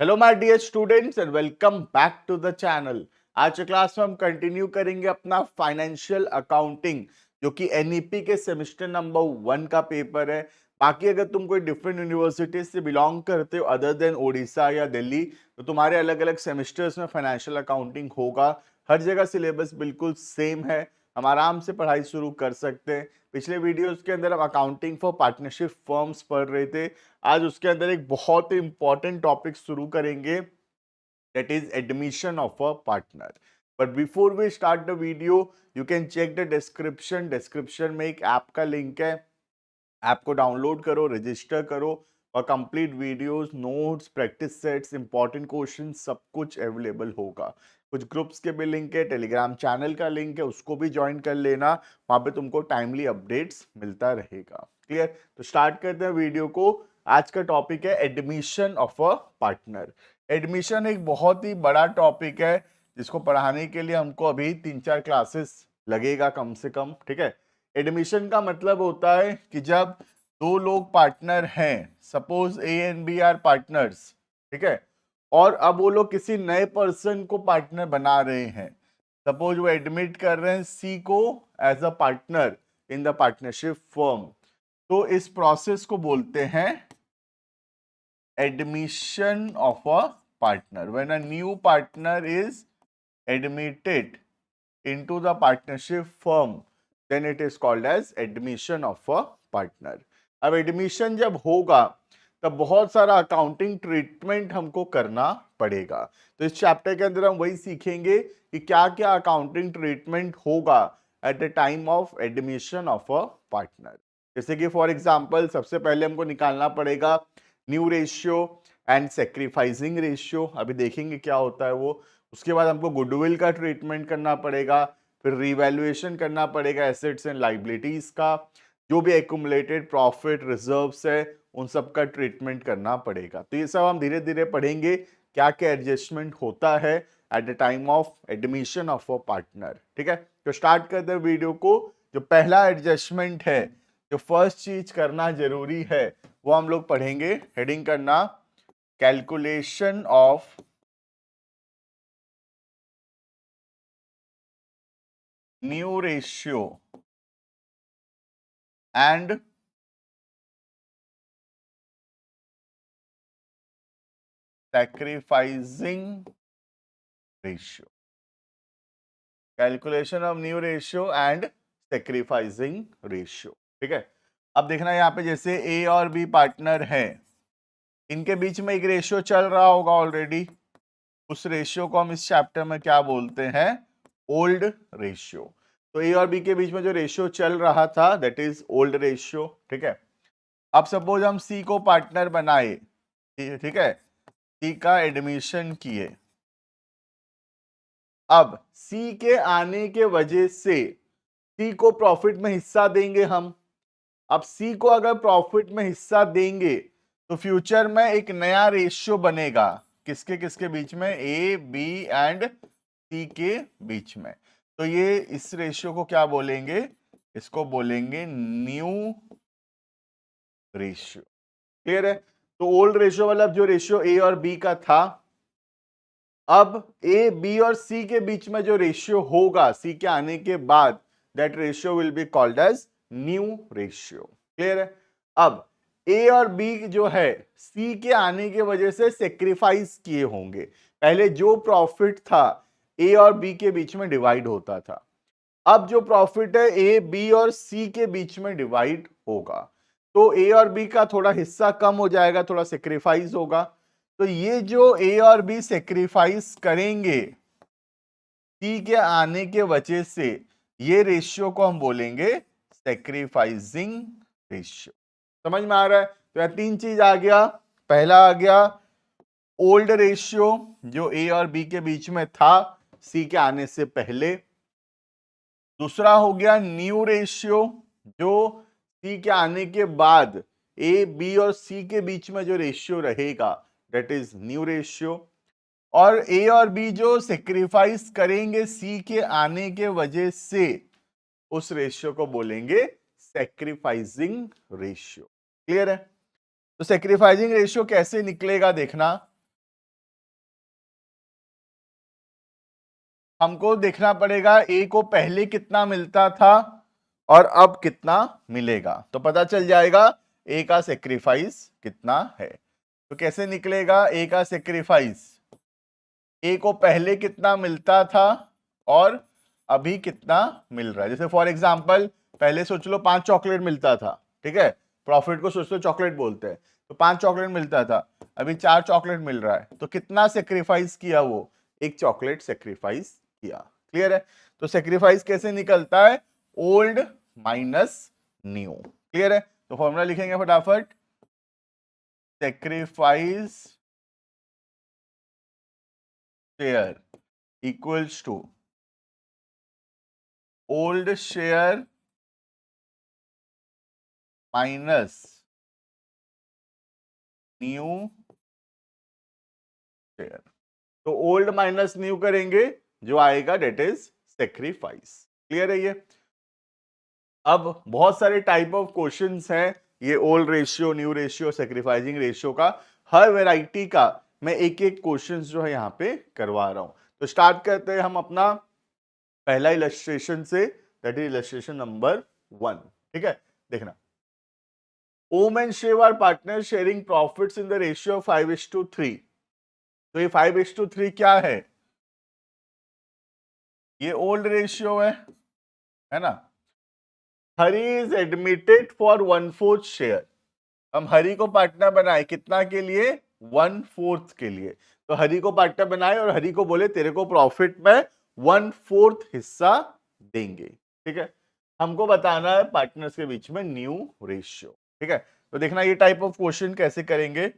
Hello my dear students and welcome back to the channel. आज के class में हम कंटिन्यू करेंगे अपना फाइनेंशियल अकाउंटिंग, जो कि एनईपी के सेमेस्टर नंबर 1 का पेपर है। बाकी अगर तुम कोई डिफरेंट यूनिवर्सिटी से बिलोंग करते हो अदर देन ओडिशा या दिल्ली, तो तुम्हारे अलग अलग सेमेस्टर्स में फाइनेंशियल अकाउंटिंग होगा। हर जगह सिलेबस बिल्कुल सेम है, हम आराम से पढ़ाई शुरू कर सकते हैं। पिछले वीडियोस के अंदर हम अकाउंटिंग फॉर पार्टनरशिप फर्म्स पढ़ रहे थे। आज उसके अंदर एक बहुत ही इंपॉर्टेंट टॉपिक शुरू करेंगे, that is admission of a partner. But before we start the video, you can check the description में एक ऐप का लिंक है। ऐप को डाउनलोड करो, रजिस्टर करो और complete videos, notes, practice sets, important question सब कुछ अवेलेबल होगा। कुछ ग्रुप्स के भी लिंक है, टेलीग्राम चैनल का लिंक है, उसको भी ज्वाइन कर लेना। वहां पे तुमको टाइमली अपडेट्स मिलता रहेगा। क्लियर? तो स्टार्ट करते हैं वीडियो को। आज का टॉपिक है admission of a partner. Admission एक बहुत ही बड़ा टॉपिक है, जिसको पढ़ाने के लिए हमको अभी 3-4 क्लासेस लगेगा कम से कम। ठीक है? एडमिशन का मतलब होता है कि जब दो लोग पार्टनर हैं, suppose A and B are partners, ठीक है, और अब वो लोग किसी नए पर्सन को पार्टनर बना रहे हैं। सपोज वो एडमिट कर रहे हैं सी को as a partner in the partnership firm, तो इस प्रोसेस को बोलते हैं admission of a partner. When a new partner is admitted into the partnership firm, then it is called as admission of a partner. अब admission जब होगा तब बहुत सारा अकाउंटिंग ट्रीटमेंट हमको करना पड़ेगा। तो इस चैप्टर के अंदर हम वही सीखेंगे कि क्या क्या अकाउंटिंग ट्रीटमेंट होगा at the time of admission of a partner. जैसे कि फॉर एग्जांपल सबसे पहले हमको निकालना पड़ेगा new ratio and sacrificing ratio. अभी देखेंगे क्या होता है वो। उसके बाद हमको गुडविल का ट्रीटमेंट करना पड़ेगा, फिर रिवैल्यूएशन करना पड़ेगा एसेट्स एंड लाइबिलिटीज का, जो भी एक्यूमुलेटेड प्रॉफिट रिजर्व्स है उन सब का ट्रीटमेंट करना पड़ेगा। तो ये सब हम धीरे धीरे पढ़ेंगे क्या क्या एडजस्टमेंट होता है at the time of admission of a partner. ठीक है, तो स्टार्ट करते हैं वीडियो को। जो पहला एडजस्टमेंट है, जो फर्स्ट चीज करना जरूरी है, वो हम लोग पढ़ेंगे। हेडिंग करना calculation of new ratio and sacrificing ratio। Calculation of new ratio and sacrificing ratio. ठीक है, अब देखना यहाँ पे जैसे ए और बी पार्टनर है, इनके बीच में एक रेशियो चल रहा होगा ऑलरेडी। उस रेशियो को हम इस चैप्टर में क्या बोलते हैं? Old ratio. तो ए और बी के बीच में जो रेशियो चल रहा था दैट इज ओल्ड रेशियो। ठीक है, अब सपोज हम सी को पार्टनर बनाए, ठीक है, सी का एडमिशन किए। अब सी के आने के वजह से सी को प्रॉफिट में हिस्सा देंगे हम। अब सी को अगर प्रॉफिट में हिस्सा देंगे तो फ्यूचर में एक नया रेशियो बनेगा, किसके किसके बीच में? ए बी एंड सी के बीच में। तो ये इस रेशियो को क्या बोलेंगे? इसको बोलेंगे न्यू रेशियो। क्लियर है? तो ओल्ड रेशियो मतलब जो रेशियो ए और बी का था, अब ए बी और सी के बीच में जो रेशियो होगा सी के आने के बाद, that ratio will be called as new ratio. Clear है? अब ए और बी जो है सी के आने की वजह से सेक्रीफाइस किए होंगे। पहले जो प्रॉफिट था ए और बी के बीच में डिवाइड होता था, अब जो प्रॉफिट है ए बी और सी के बीच में डिवाइड होगा। तो ए और बी का थोड़ा हिस्सा कम हो जाएगा, थोड़ा सेक्रीफाइस होगा। तो ये जो ए और बी सेक्रीफाइस करेंगे सी के आने के वजह से, ये रेशियो को हम बोलेंगे सेक्रीफाइसिंग रेशियो। समझ में आ रहा है? तो यह तीन चीज आ गया। पहला आ गया ओल्ड रेशियो, जो ए और बी के बीच में था सी के आने से पहले। दूसरा हो गया न्यू रेशियो, जो सी के आने के बाद ए बी और सी के बीच में जो रेशियो रहेगा दैट इज न्यू रेशियो। और ए और बी जो सेक्रीफाइस करेंगे सी के आने के वजह से, उस रेशियो को बोलेंगे सेक्रीफाइसिंग रेशियो। क्लियर है? तो सेक्रीफाइसिंग रेशियो कैसे निकलेगा देखना। हमको देखना पड़ेगा ए को पहले कितना मिलता था और अब कितना मिलेगा, तो पता चल जाएगा ए का सेक्रीफाइस कितना है। तो कैसे निकलेगा ए का सेक्रीफाइस? ए को पहले कितना मिलता था और अभी कितना मिल रहा है। जैसे फॉर एग्जांपल पहले सोच लो 5 चॉकलेट मिलता था, ठीक है, प्रॉफिट को सोच लो चॉकलेट बोलते हैं, तो 5 चॉकलेट मिलता था, अभी 4 चॉकलेट मिल रहा है, तो कितना सेक्रीफाइस किया वो? 1 चॉकलेट सेक्रीफाइस किया। क्लियर है? तो सेक्रीफाइस कैसे निकलता है? Old minus new. क्लियर है? तो फॉर्मूला लिखेंगे फटाफट, sacrifice share equals to old share minus new share. तो ओल्ड माइनस न्यू करेंगे, जो आएगा डेट इज सेक्रीफाइस। क्लियर है? ये अब बहुत सारे टाइप ऑफ क्वेश्चंस हैं, ये old ratio, new ratio, sacrificing ratio का, हर वैरायटी का मैं एक एक क्वेश्चंस जो है यहाँ पे करवा रहा हूं। तो स्टार्ट करते हैं हम अपना पहला इलस्ट्रेशन से, दैट इज इलस्ट्रेशन नंबर 1। ठीक है, देखना, Om and Shiv are partner sharing profits in the ratio 5:3। तो ये 5:3 क्या है? ये ओल्ड रेशियो है ना। हरी इज एडमिटेड फॉर 1/4 शेयर। हम हरी को पार्टनर बनाए कितना के लिए? 1/4 के लिए। तो हरी को पार्टनर बनाए और हरी को बोले तेरे को प्रॉफिट में 1/4 हिस्सा देंगे। ठीक है, हमको बताना है पार्टनर्स के बीच में न्यू रेशियो। ठीक है, तो देखना ये टाइप ऑफ क्वेश्चन कैसे करेंगे।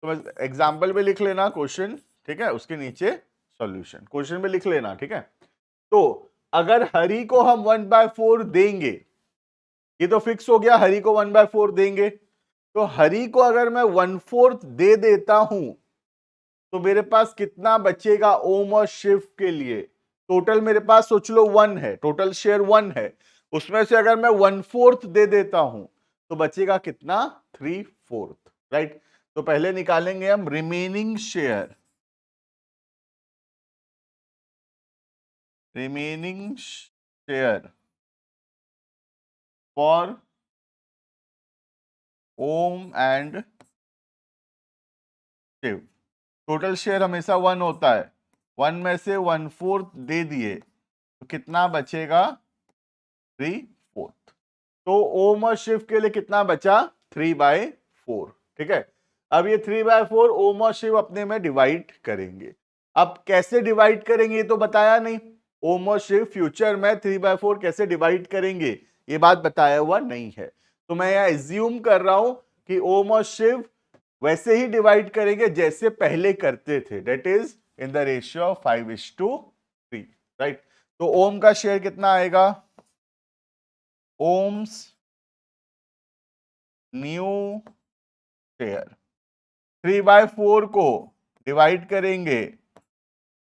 तो एग्जाम्पल में लिख लेना क्वेश्चन, ठीक है, उसके नीचे सॉल्यूशन क्वेश्चन में लिख लेना। ठीक है, तो अगर हरी को हम 1/4 देंगे, ये तो फिक्स हो गया, हरी को 1/4 देंगे, तो हरी को अगर मैं 1/4 दे देता हूं तो मेरे पास कितना बचेगा ओम और शिव के लिए? टोटल मेरे पास सोच लो 1 है, टोटल शेयर 1 है, उसमें से अगर मैं 1/4 दे देता हूं तो बचेगा कितना? 3/4। राइट, तो पहले निकालेंगे हम remaining share, remaining share for Om and Shiv. Total share हमेशा 1 होता है, 1 में से 1/4 दे दिए तो कितना बचेगा? 3/4। तो ओम और शिव के लिए कितना बचा? 3/4। ठीक है, अब ये 3/4 ओम और शिव अपने में डिवाइड करेंगे। अब कैसे डिवाइड करेंगे ये तो बताया नहीं, ओम और शिव फ्यूचर में 3/4 कैसे डिवाइड करेंगे ये बात बताया हुआ नहीं है। तो मैं यहां एज्यूम कर रहा हूं कि ओम और शिव वैसे ही डिवाइड करेंगे जैसे पहले करते थे, that is in the ratio of 5:3। Right, तो ओम का शेयर कितना आएगा? ओम्स न्यू शेयर 3/4 को डिवाइड करेंगे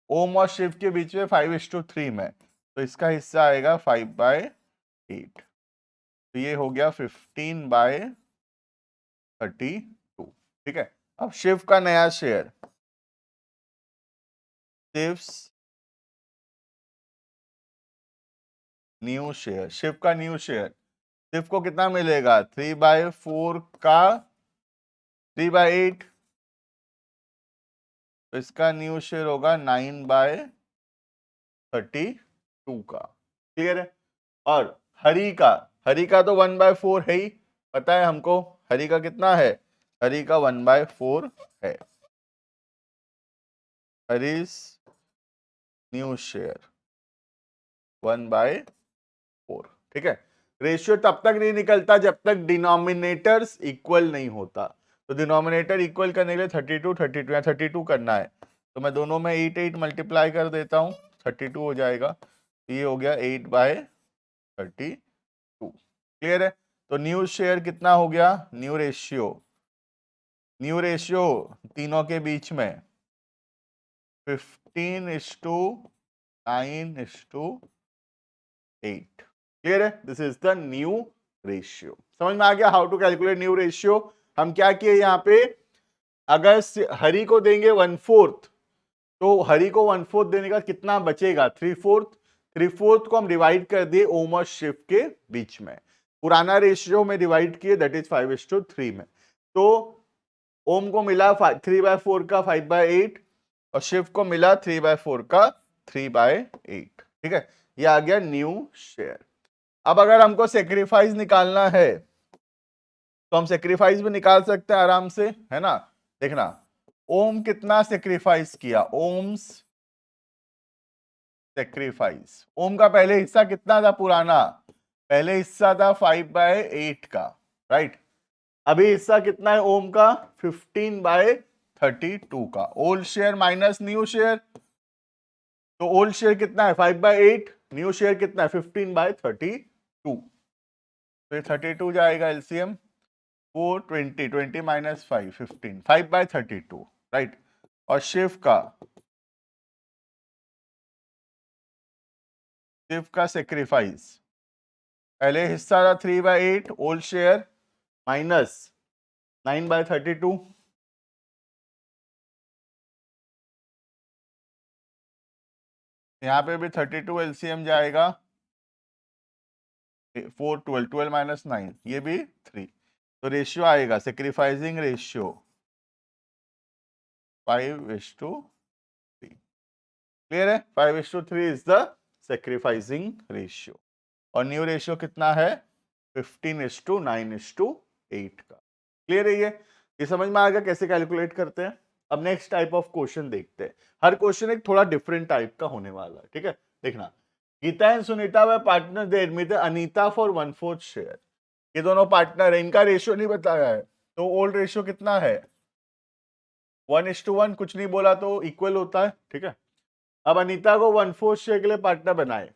ओम और शिव के बीच में 5:3 में, तो इसका हिस्सा आएगा 5/8। तो ये हो गया 15/32। ठीक है, अब शिव का नया शेयर, शिव्स न्यू शेयर, शिव का न्यू शेयर, शिव को कितना मिलेगा? 3/4 का 3/8, तो इसका न्यू शेयर होगा 9/32 का। क्लियर है? और हरि का तो 1/4 है ही, पता है हमको हरि का कितना है? हरि का 1/4 है। Hari's new share 1/4। ठीक है, रेशियो तब तक नहीं निकलता जब तक डिनोमिनेटर्स इक्वल नहीं होता। तो डिनोमिनेटर इक्वल करने के लिए 32 या 32 करना है, तो मैं दोनों में 8 मल्टीप्लाई कर देता हूं, 32 हो जाएगा। तो ये हो गया 8/32। क्लियर है? तो न्यू शेयर कितना हो गया? न्यू रेशियो तीनों के बीच में 15:9:8। क्लियर है? This is the new ratio. समझ में आ गया how to calculate new ratio? हम क्या किए यहाँ पे, अगर हरि को देंगे 1/4 तो हरी को 1/4 देने का कितना बचेगा, 3/4। 3/4 को हम डिवाइड कर दिए ओम और शिव के बीच में, पुराना रेशियो में डिवाइड किए, दैट इज 5:3 में। तो ओम को मिला 3/4 का 5/8 और शिव को मिला 3/4 का 3/8। ठीक है, ये आ गया न्यू शेयर। अब अगर हमको सेक्रीफाइस निकालना है तो हम सेक्रीफाइस भी निकाल सकते हैं आराम से, है ना। देखना ओम कितना सेक्रीफाइस किया, ओम्स सेक्रीफाइस। ओम का पहले हिस्सा कितना था पुराना, पहले हिस्सा था 5/8 का, राइट। अभी हिस्सा कितना है ओम का, 15/32 का। Old share minus new share, तो ओल्ड शेयर कितना है 5/8, न्यू शेयर कितना है 15/32। तो ये 32 जाएगा एलसीएम, 420, 20 माइनस 5, 15, 5/32, राइट। और शिव का सेक्रीफाइस, पहले हिस्सा था 3/8 ओल्ड शेयर माइनस 9/32, यहां पे भी 32 एलसीएम जाएगा, 4, 12, 12 माइनस 9, ये भी 3। तो रेशियो आएगा सेक्रीफाइसिंग रेशियो 5:3। क्लियर है, 5:3 इज द सेक्रीफाइसिंग रेशियो। और न्यू रेशियो कितना है 15:9:8 का। क्लियर है ये समझ में आ गया कैसे कैलकुलेट करते हैं। अब नेक्स्ट टाइप ऑफ क्वेश्चन देखते हैं, हर क्वेश्चन एक थोड़ा डिफरेंट टाइप का होने वाला है। ठीक है, देखना Geeta and Sunita were partner, they admit Anita for 1/4 share. ये दोनों पार्टनर है, इनका रेशियो नहीं बताया है, तो ओल्ड रेशियो कितना है 1:1, कुछ नहीं बोला तो इक्वल होता है। ठीक है, अब अनीता को 1/4 शेयर के लिए पार्टनर बनाए।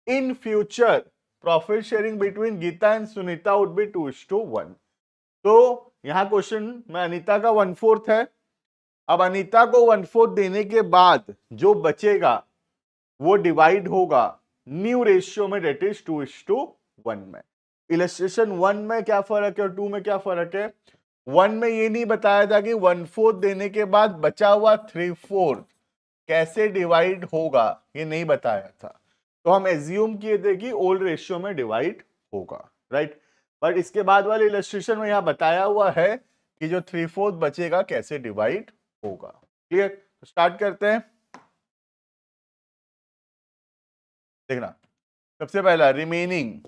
In future profit sharing between Geeta and Sunita would be 2:1। तो यहां क्वेश्चन में अनीता का 1/4 है, अब अनीता को 1/4 देने के बाद जो बचेगा वो डिवाइड होगा न्यू रेशियो में, डेट इज 2:1 में। इलस्ट्रेशन 1 में क्या फर्क है और 2 में क्या फर्क है, 1 में ये नहीं बताया था कि 1/4 देने के बाद बचा हुआ 3/4 कैसे डिवाइड होगा, ये नहीं बताया था। तो हम एज्यूम किए थे कि ओल्ड रेशियो में डिवाइड होगा, राइट। बट इसके बाद वाले इलस्ट्रेशन में यहां बताया हुआ है कि जो 3/4 बचेगा कैसे डिवाइड होगा। क्लियर, तो स्टार्ट करते हैं। देखना सबसे पहला remaining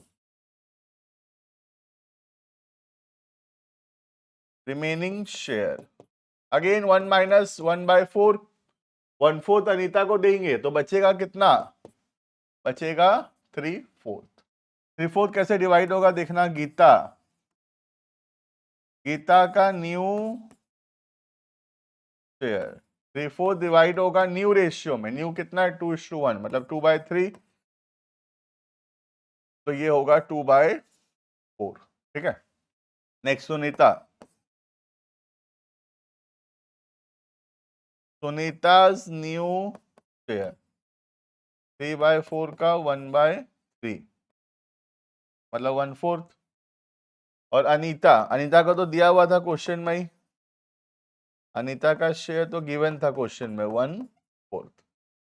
share, again 1 minus 1/4, 1/4 Anita को देंगे तो बचेगा कितना, बचेगा 3/4। 3/4 कैसे डिवाइड होगा, देखना गीता का न्यू शेयर 3/4 डिवाइड होगा न्यू रेशियो में, न्यू कितना है 2:1, मतलब 2/3, तो ये होगा 2/4। ठीक है, नेक्स्ट सुनीता's न्यू शेयर 3/4 का 1/3, मतलब 1/4। और अनीता का तो दिया हुआ था क्वेश्चन में ही, अनीता का शेयर तो गिवन था क्वेश्चन में 1/4।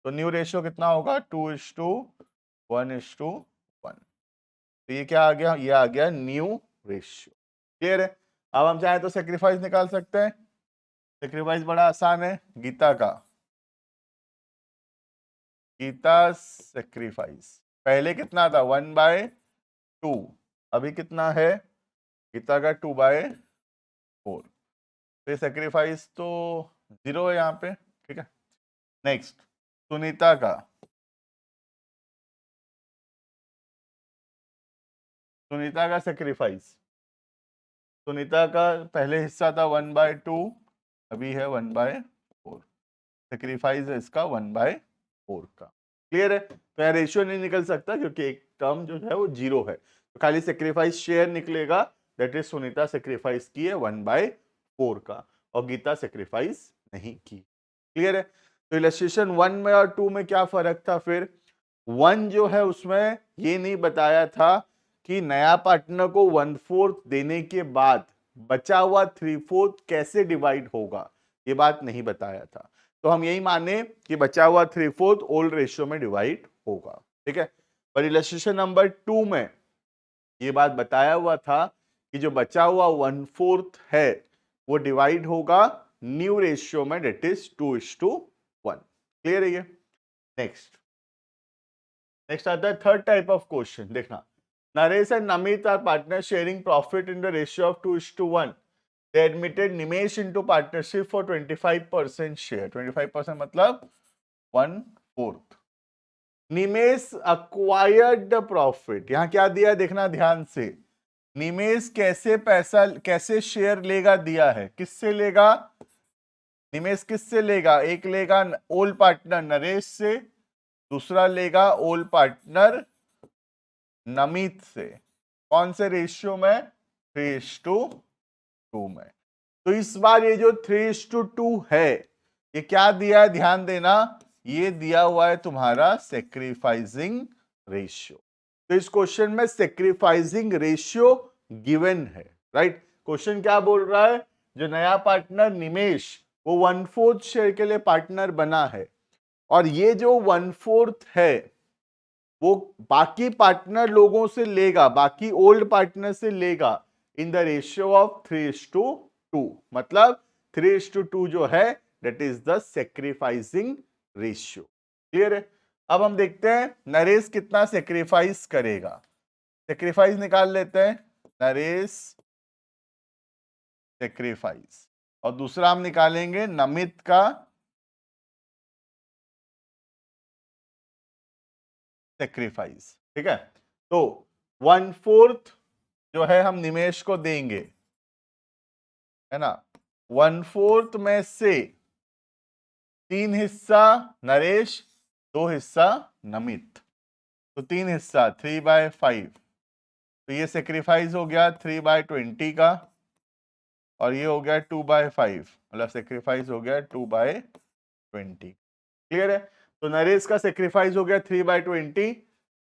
तो न्यू रेशियो कितना होगा 2:1:1। तो ये क्या आ गया, ये आ गया न्यू रेशियो। क्लियर है, अब हम चाहे तो सेक्रीफाइस निकाल सकते हैं। सेक्रीफाइस बड़ा आसान है, गीता सेक्रीफाइस पहले कितना था 1/2, अभी कितना है गीता का 2/4। तो सेक्रीफाइस तो 0 है यहाँ पे। ठीक है, नेक्स्ट सुनीता का सेक्रीफाइस, सुनीता का पहले हिस्सा था 1/2, अभी है 1/4। सेक्रीफाइस है इसका 1/4 का। क्लियर है, तो यहाँ रेशियो नहीं निकल सकता क्योंकि एक टर्म जो है वो 0 है, तो खाली सेक्रीफाइस शेयर निकलेगा, दैट इज सुनीता सेक्रीफाइस की है 1/4 का और गीता सेक्रीफाइस नहीं की। क्लियर है, तो इलस्ट्रेशन 1 में और 2 में क्या फर्क था, फिर 1 जो है उसमें ये नहीं बताया था कि नया पार्टनर को 1/4 देने के बाद बचा हुआ 3/4 कैसे डिवाइड होगा, ये बात नहीं बताया था। तो हम यही माने कि बचा हुआ 3/4 ओल्ड रेशियो में डिवाइड होगा, ठीक है। पर इलस्ट्रेशन नंबर 2 में ये बात बताया हुआ था कि जो बचा हुआ 1/4 है वो डिवाइड होगा न्यू रेशियो में, डेट इज 2:1। क्लियर है ये? नेक्स्ट नेक्स्ट आता है थर्ड टाइप ऑफ क्वेश्चन। देखना, Naresh and Namit are partner sharing profit in the ratio of 2:1। They admitted Nimesh into partnership for 25% share. 25% मतलब 1/4। निमेश acquired the profit। यहां क्या दिया देखना ध्यान से। निमेश कैसे शेयर लेगा दिया है, किससे लेगा? निमेश किससे लेगा? एक लेगा ओल्ड पार्टनर नरेश से, दूसरा लेगा ओल्ड पार्टनर नमित से। कौन से रेशियो में? 3:2 में। तो इस बार ये जो 3:2 है, ये क्या दिया है ध्यान देना, ये दिया हुआ है तुम्हारा सेक्रीफाइसिंग रेशियो। तो इस क्वेश्चन में सेक्रीफाइसिंग रेशियो गिवन है, राइट। क्वेश्चन क्या बोल रहा है? जो नया पार्टनर निमेश, वो 1/4 शेयर के लिए पार्टनर बना है, और ये जो 1/4 है वो बाकी पार्टनर लोगों से लेगा, बाकी ओल्ड पार्टनर से लेगा इन द रेशियो ऑफ 3:2। मतलब 3:2 जो है that is the sacrificing ratio. Clear है? अब हम देखते हैं नरेश कितना सेक्रीफाइस करेगा। सेक्रीफाइस निकाल लेते हैं, नरेश सेक्रीफाइस, और दूसरा हम निकालेंगे नमित का सेक्रीफाइस, ठीक है। तो 1/4 जो है हम निमेश को देंगे, है ना। 1/4 में से 3 हिस्सा नरेश, 2 हिस्सा नमित, तो 3 हिस्सा 3/5। तो ये सेक्रीफाइस हो गया 3/20 का, और ये हो गया 2/5, मतलब सेक्रीफाइस हो गया 2/20। क्लियर है? तो नरेश का सेक्रीफाइस हो गया 3/20,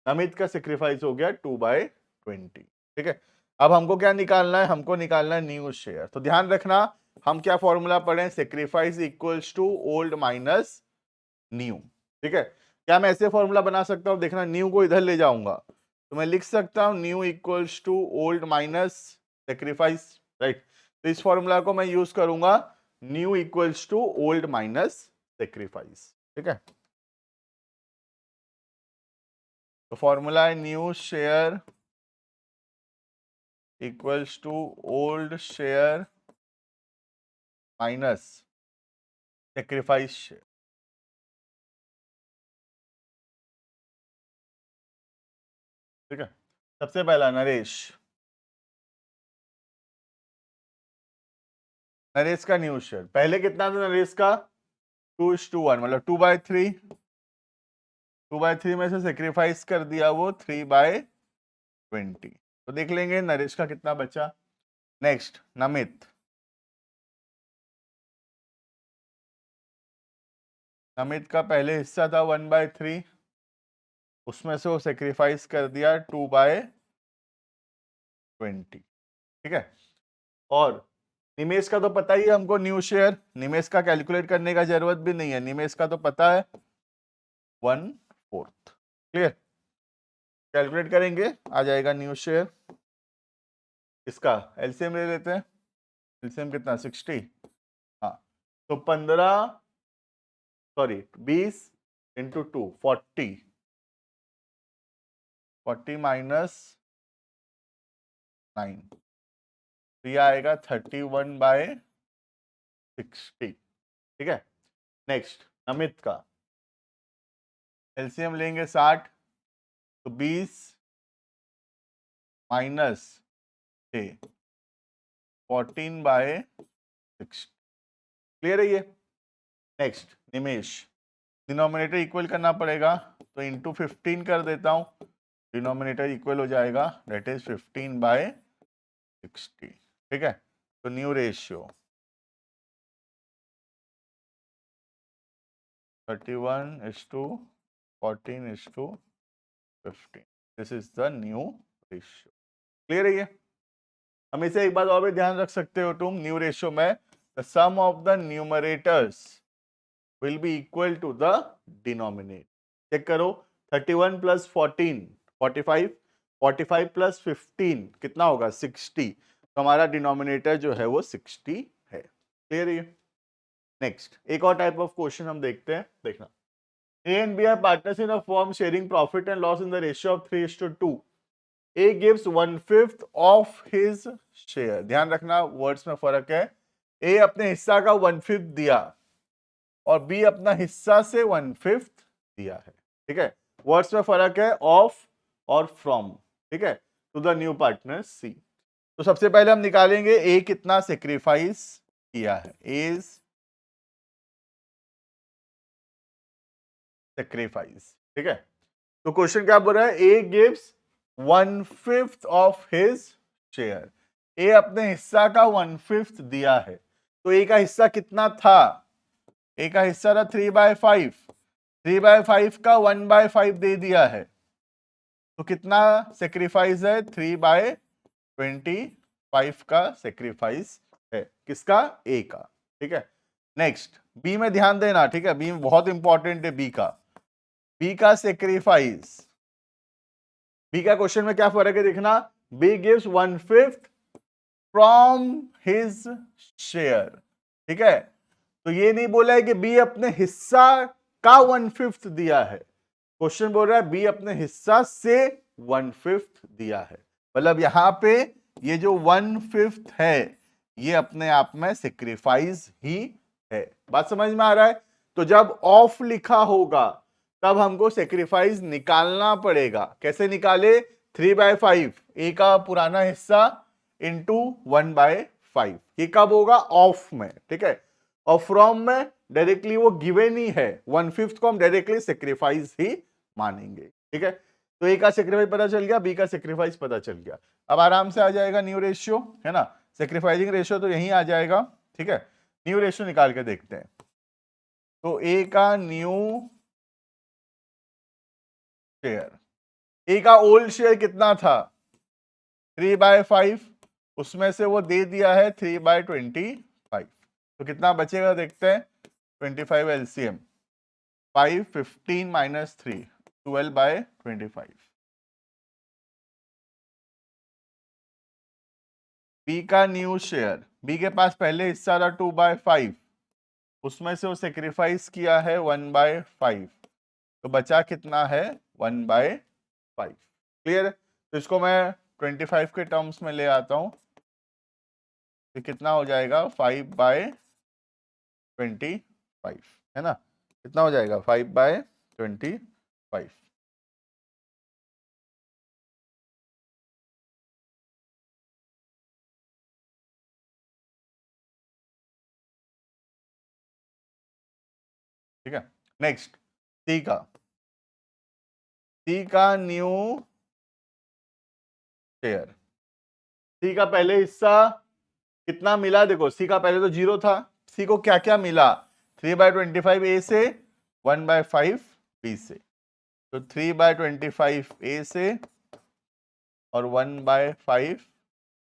अमित का सेक्रीफाइस हो गया 2/20। ठीक है। अब हमको क्या निकालना है? हमको निकालना है न्यू शेयर। तो ध्यान रखना, हम क्या फॉर्मूला पढ़े? Sacrifice equals to old minus new. ठीक है। क्या मैं ऐसे फॉर्मूला बना सकता हूं? देखना, न्यू को इधर ले जाऊंगा तो मैं लिख सकता हूं new equals to old minus sacrifice, right. तो इस फॉर्मूला को मैं यूज करूंगा, new equals to old minus sacrifice. ठीक है। तो फॉर्मूला है new share equals to old share minus sacrifice share. ठीक है। सबसे पहला नरेश, नरेश का न्यू शेयर पहले कितना था नरेश का? 2:1, मतलब 2/3। 2/3 में से सेक्रीफाइस कर दिया वो 3/20। तो देख लेंगे नरेश का कितना बचा। नेक्स्ट नमित, नमित का पहले हिस्सा था 1/3, उसमें से वो सेक्रीफाइस कर दिया 2/20। ठीक है। और निमेश का तो पता ही है हमको न्यू शेयर, निमेश का कैलकुलेट करने का जरूरत भी नहीं है, निमेश का तो पता है 1/4। क्लियर? कैलकुलेट करेंगे, आ जाएगा न्यू शेयर। इसका एलसीएम ले लेते हैं। एलसीएम कितना? 60। हाँ, तो 20 इंटू 2 40, 40 माइनस 9, तो ये आएगा 31/60। ठीक है। नेक्स्ट अमित का एलसीएम लेंगे 60, तो 20 माइनस 14/60। क्लियर है ये? नेक्स्ट निमेश, डिनोमिनेटर इक्वल करना पड़ेगा, तो इंटू 15 कर देता हूं, डिनोमिनेटर इक्वल हो जाएगा, दैट इज 15/60। ठीक है। तो new ratio 31:14:15, this is the new ratio. Clear है ये? हम इसे एक बात और भी ध्यान रख सकते हो तुम, न्यू रेशियो में the sum of the numerators will be equal to the denominator. Check करो, 31 प्लस 14 45, 45 प्लस 15 कितना होगा 60। तो हमारा डिनोमिनेटर जो है वो 60 है। क्लियर है? नेक्स्ट एक और टाइप ऑफ क्वेश्चन हम देखते हैं, देखना। A and B are partners in a firm sharing profit and loss in the ratio of 3:2. A gives 1/5 of his share। ध्यान रखना वर्ड्स में फर्क है। A अपने हिस्सा का 1/5 दिया और B अपना हिस्सा से 1/5 दिया है। ठीक है, वर्ड्स में फर्क है, ऑफ और फ्रॉम। ठीक है, to the new partner C। तो सबसे पहले हम निकालेंगे A कितना सेक्रीफाइस किया है। A sacrifice. ठीक है, तो क्वेश्चन क्या बोल रहा है, A gives 1/5 of his share. A अपने हिस्सा का 1/5 दिया है। तो ए का हिस्सा कितना था, ए का हिस्सा था 3/5। 3/5 का 1/5 दे दिया है, तो कितना सेक्रीफाइस है, 3/25 का सेक्रीफाइस है। किसका, ए का। ठीक है, नेक्स्ट बी में ध्यान देना। ठीक है, बी में बहुत इंपॉर्टेंट है बी का। बी का सेक्रीफाइस, बी का क्वेश्चन में क्या फर्क है देखना। B gives 1/5 from his share. ठीक है, तो ये नहीं बोला है कि बी अपने हिस्सा का 1/5 दिया है। क्वेश्चन बोल रहा है बी अपने हिस्सा से 1/5 दिया है। मतलब यहां पे ये जो 1/5 है ये अपने आप में सेक्रीफाइस ही है। बात समझ में आ रहा है? तो जब ऑफ लिखा होगा तब हमको सेक्रीफाइस निकालना पड़ेगा। कैसे निकाले, 3/5 ए का पुराना हिस्सा इंटू 1/5। ये कब होगा, ऑफ में। ठीक है, और फ्रॉम में डायरेक्टली वो गिवन ही है, 1/5 को हम डायरेक्टली सेक्रीफाइस ही मानेंगे। ठीक है, तो ए का सेक्रीफाइस पता चल गया, बी का सेक्रीफाइस पता चल गया। अब आराम से आ जाएगा न्यू रेशियो, है ना। सेक्रीफाइसिंग रेशियो तो यहीं आ जाएगा। ठीक है, न्यू रेशियो निकाल के देखते हैं। तो ए का न्यू शेयर, ए का ओल्ड शेयर कितना था 3/5, उसमें से वो दे दिया है 3/25। तो कितना बचेगा देखते हैं, 25 एलसीएम, 5 15 माइनस 3 12/25। बी का न्यू शेयर, बी के पास पहले हिस्सा था 2/5, उसमें से वो सेक्रीफाइस किया है 1/5, तो बचा कितना है 1/5। क्लियर है? तो इसको मैं 25 के टर्म्स में ले आता हूं, तो कितना हो जाएगा 5/25, है ना। कितना हो जाएगा 5/25। ठीक है, नेक्स्ट सी का, सी का न्यू शेयर। सी का पहले हिस्सा कितना मिला, देखो सी का पहले तो 0 था। सी को क्या क्या मिला, 3/25 ए से, 1/5 बी से। तो 3/25 ए से और 1/5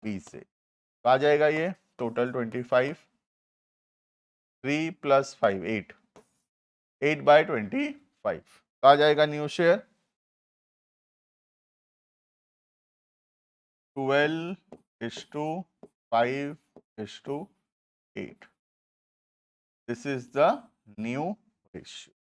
बी से, तो आ जाएगा ये टोटल 25, 3 + 5 8, 8/25। तो आ जाएगा new share 12:5:8। This is the new ratio.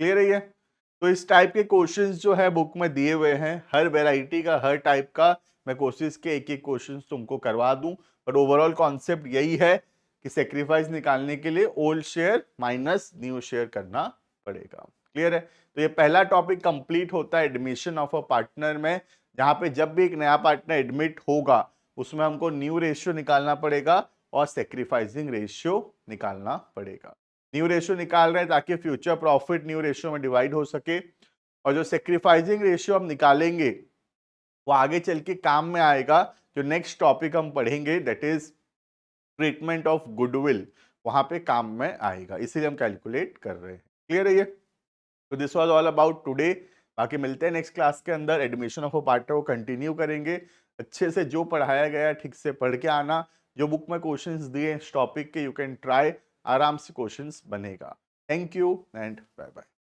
Clear है ये? तो इस टाइप के क्वेश्चंस जो है बुक में दिए हुए हैं, हर वैरायटी का, हर टाइप का मैं कोशिश के एक एक क्वेश्चंस तुमको करवा दूं, बट ओवरऑल कॉन्सेप्ट यही है कि सेक्रीफाइस निकालने के लिए old share minus new share करना पड़ेगा। क्लियर है? तो ये पहला टॉपिक कंप्लीट होता है एडमिशन ऑफ अ पार्टनर में, जहां पे जब भी एक नया पार्टनर एडमिट होगा उसमें हमको न्यू रेशियो निकालना पड़ेगा और सेक्रीफाइसिंग रेशियो निकालना पड़ेगा। न्यू रेशियो निकाल रहे हैं ताकि फ्यूचर प्रॉफिट न्यू रेशियो में डिवाइड हो सके, और जो सेक्रीफाइसिंग रेशियो हम निकालेंगे वो आगे चल के काम में आएगा। जो नेक्स्ट टॉपिक हम पढ़ेंगे that is treatment of goodwill, वहां पे काम में आएगा, इसीलिए हम कैलकुलेट कर रहे हैं। क्लियर है ये? तो this was all about today. बाकी मिलते हैं नेक्स्ट क्लास के अंदर, एडमिशन ऑफ अ पार्टनर को कंटिन्यू करेंगे। अच्छे से जो पढ़ाया गया ठीक से पढ़ के आना, जो बुक में क्वेश्चंस दिए इस टॉपिक के यू कैन ट्राई, आराम से क्वेश्चंस बनेगा। Thank you and bye bye.